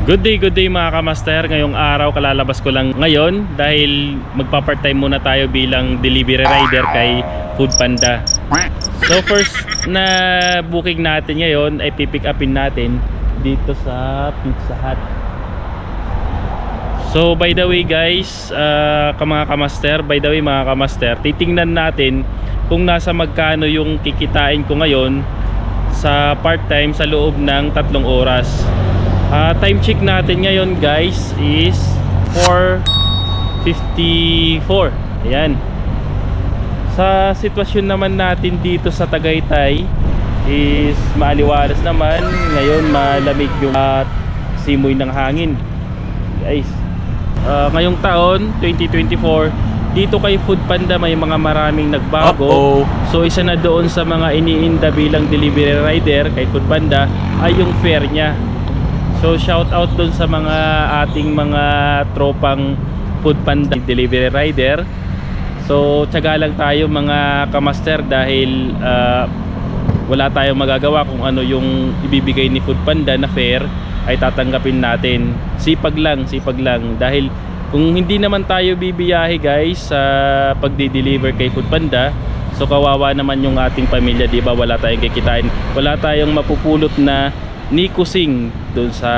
Good day mga kamaster. Ngayong araw kalalabas ko lang ngayon dahil magpa-part time muna tayo bilang delivery rider kay Foodpanda. So first na booking natin ngayon ay pipick upin natin dito sa Pizza Hut. So by the way guys, mga kamaster, titingnan natin kung nasa magkano yung kikitain ko ngayon sa part time sa loob ng 3 oras. Time check natin ngayon guys is 4:54. Ayan. Sa sitwasyon naman natin dito sa Tagaytay is maaliwalas naman. Ngayon malamig yung simoy ng hangin guys. Ngayong taon 2024 dito kay Foodpanda may mga maraming nagbago. So isa na doon sa mga iniinda bilang delivery rider kay Foodpanda ay yung fare niya. So shout out dun sa mga ating mga tropang Foodpanda delivery rider. So tiyaga lang tayo mga kamaster dahil wala tayong magagawa kung ano yung ibibigay ni Foodpanda na fare ay tatanggapin natin. Sipag lang dahil kung hindi naman tayo bibiyahe guys sa pagdi-deliver kay Foodpanda, so kawawa naman yung ating pamilya, di ba? Wala tayong kikitain, wala tayong mapupulot na ni kusing doon sa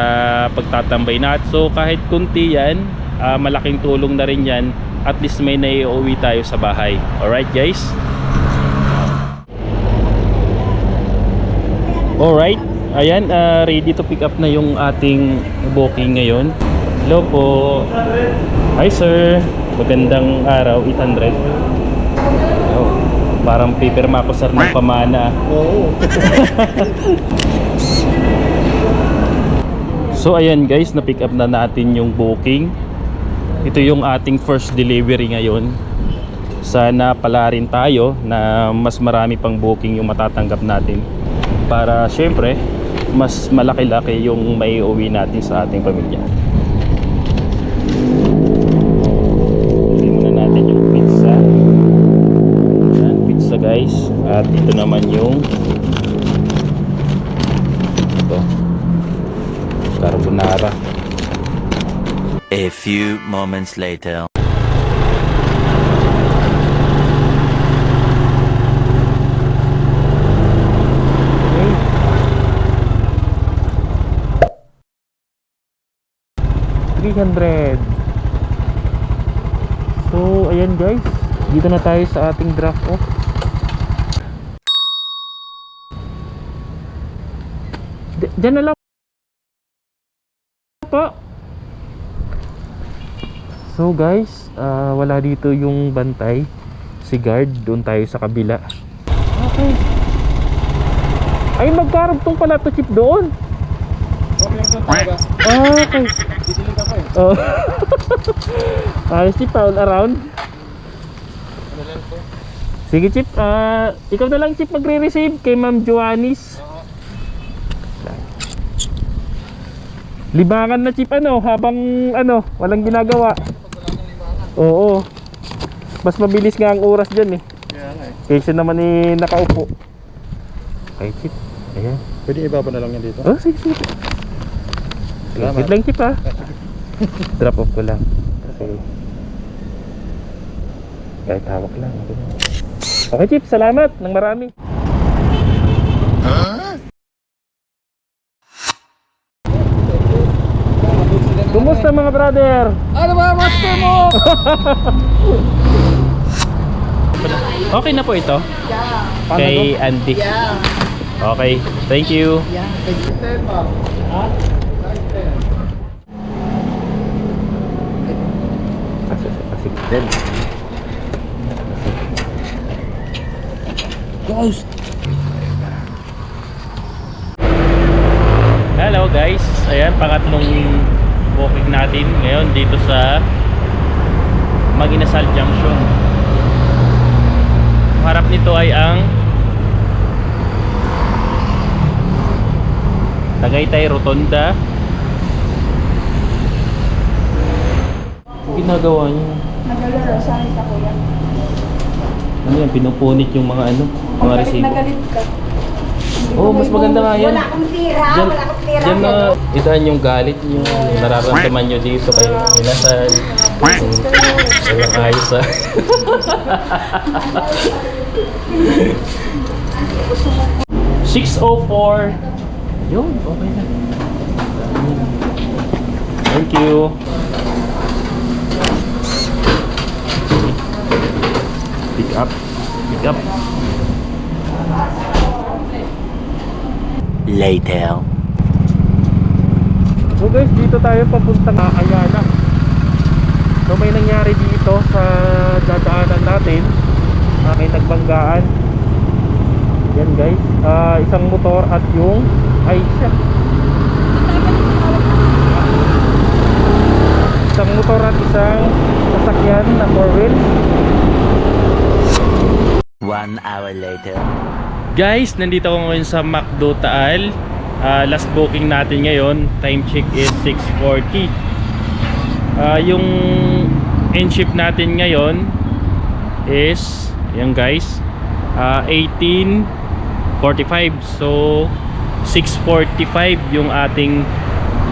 pagtatambay natin. So kahit kunti yan, malaking tulong na rin yan. At least may naiuwi tayo sa bahay. Alright guys? Alright, ayan, ready to pick up na yung ating booking ngayon. Hello po. Hi sir, magandang araw. 800. Oh, parang pipirma ko sir ng pamana. Oo. So ayan guys, na-pick up na natin yung booking. Ito yung ating first delivery ngayon. Sana pala rin tayo na mas marami pang booking yung matatanggap natin para syempre mas malaki-laki yung may uwi natin sa ating pamilya. Pili muna natin yung pizza. Ayan, pizza guys. At ito naman yung carbonara. A few moments later. $300. So ayan guys, dito na tayo sa ating drop off. Diyan na lang po. So guys, wala dito yung bantay, si guard, doon tayo sa kabila. Okay. Ay, magkarugtong pala to chip doon. Okay. Oh. Chip, all around. Sige chip, ikaw na lang chip magre-receive kay Ma'am Joannis. Libangan na chip habang walang ginagawa. Oo. Mas mabilis nga ang oras dyan eh. Kaysa naman nakaupo. Okay chip. Ayan. Pwede ibaba na lang yan dito? Oh sige. Salamat lang chip Drop off ko lang. Okay. Kahit hawak lang. Okay chip, salamat ng marami. Kumusta mga brother? Ano ba master mo? Okay na po ito? Yeah. Kay Andy. Yeah. Okay, thank you. Yeah. Ha? Ghost. Hello guys, ayan pangatlong booking natin ngayon dito sa Maginasal Junction. Harap nito ay ang Tagaytay Rotonda. Ginagawa niyo? Naglalaro sa kuya. Ano yan, pinupunit yung mga mga receiver. Nagalit ka. Oh, mas maganda nga yan. Wala akong tira, Diyan, wala akong tira. diyan na idaan yung galit nyo, nararamdaman nyo dito kay Minasan. Walang ayos ah. $604. Yun, okay na. Thank you. Pick up. Pick up. Later. So guys, dito tayo papunta na Ayala. So may nangyari dito sa dadaanan natin. May nagbanggaan. Yan guys, isang motor at yung Aisha. Isang motor at isang sasakyan na 4-wheel. 1 hour later. Guys, nandito ako ngayon sa McDo Taal. Last booking natin ngayon. Time check is 6:40. Yung end shift natin ngayon is yan guys, 18:45. So 6:45 yung ating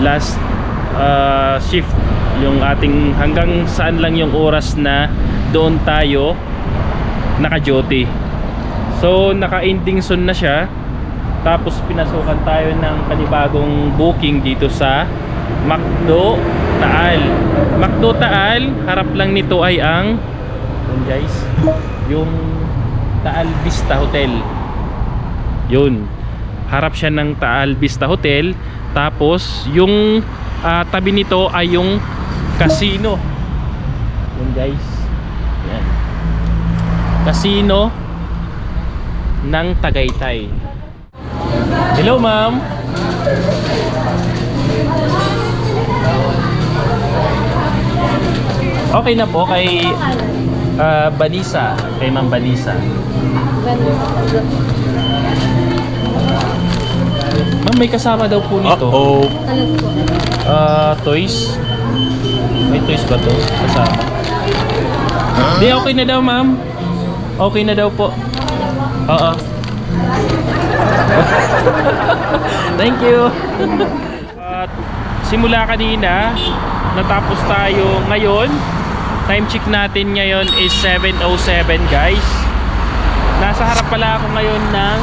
last shift. Yung ating hanggang saan lang yung oras na doon tayo naka-duty. So naka-ending soon na siya. Tapos pinasukan tayo ng panibagong booking dito sa McDo Taal. McDo Taal, harap lang nito ay ang yun guys, yung Taal Vista Hotel. Yun, harap siya ng Taal Vista Hotel. Tapos yung tabi nito ay yung casino. Yun guys, yan, casino ng Tagaytay. Hello ma'am. Okay na po kay Banisa, kay Ma'am Banisa. Ma'am, may kasama daw po nito. Toys. May toys ba to? Kasama. Di, okay na daw ma'am. Okay na daw po. Oo. Thank you. At simula kanina, natapos tayo ngayon. Time check natin ngayon is 7:07 guys. Nasa harap pala ako ngayon ng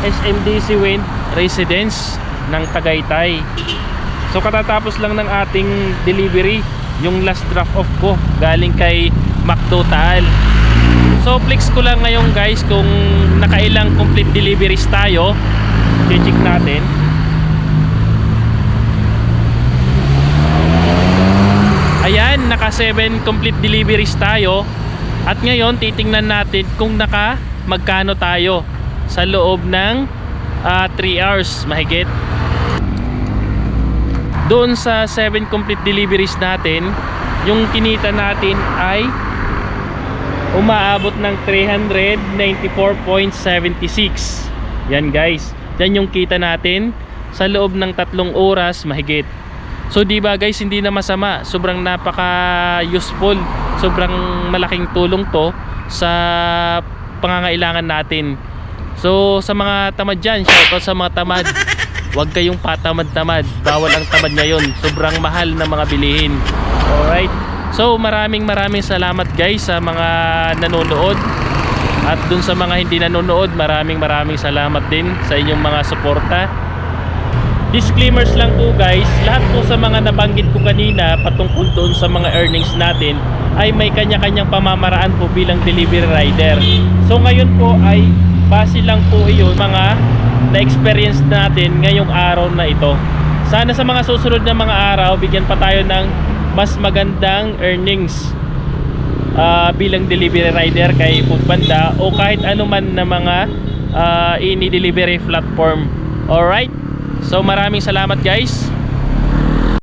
SMDC Wind Residence ng Tagaytay. So katatapos lang ng ating delivery, yung last drop off ko galing kay McDo Taal. So flex ko lang ngayon guys kung nakailang complete deliveries tayo. I-check natin. Ayan, naka 7 complete deliveries tayo. At ngayon titingnan natin kung magkano tayo sa loob ng 3 hours mahigit. Doon sa 7 complete deliveries natin, yung kinita natin ay umaabot ng 394.76. Yan guys, yan yung kita natin sa loob ng 3 oras mahigit. So di ba guys, hindi na masama, sobrang napaka useful, sobrang malaking tulong to sa pangangailangan natin. So sa mga tamad dyan, shoutout sa mga tamad, huwag kayong patamad-tamad, bawal ang tamad ngayon, sobrang mahal na mga bilihin. Alright, so maraming salamat guys sa mga nanonood. At dun sa mga hindi nanonood, maraming salamat din sa inyong mga suporta. Disclaimers lang po guys, lahat po sa mga nabanggit ko kanina patungkol doon sa mga earnings natin ay may kanya-kanyang pamamaraan po bilang delivery rider. So ngayon po ay base lang po iyon mga na-experience natin ngayong araw na ito. Sana sa mga susunod na mga araw bigyan pa tayo ng mas magandang earnings bilang delivery rider kay Foodpanda o kahit anuman na mga ini-delivery platform. Alright, so maraming salamat guys.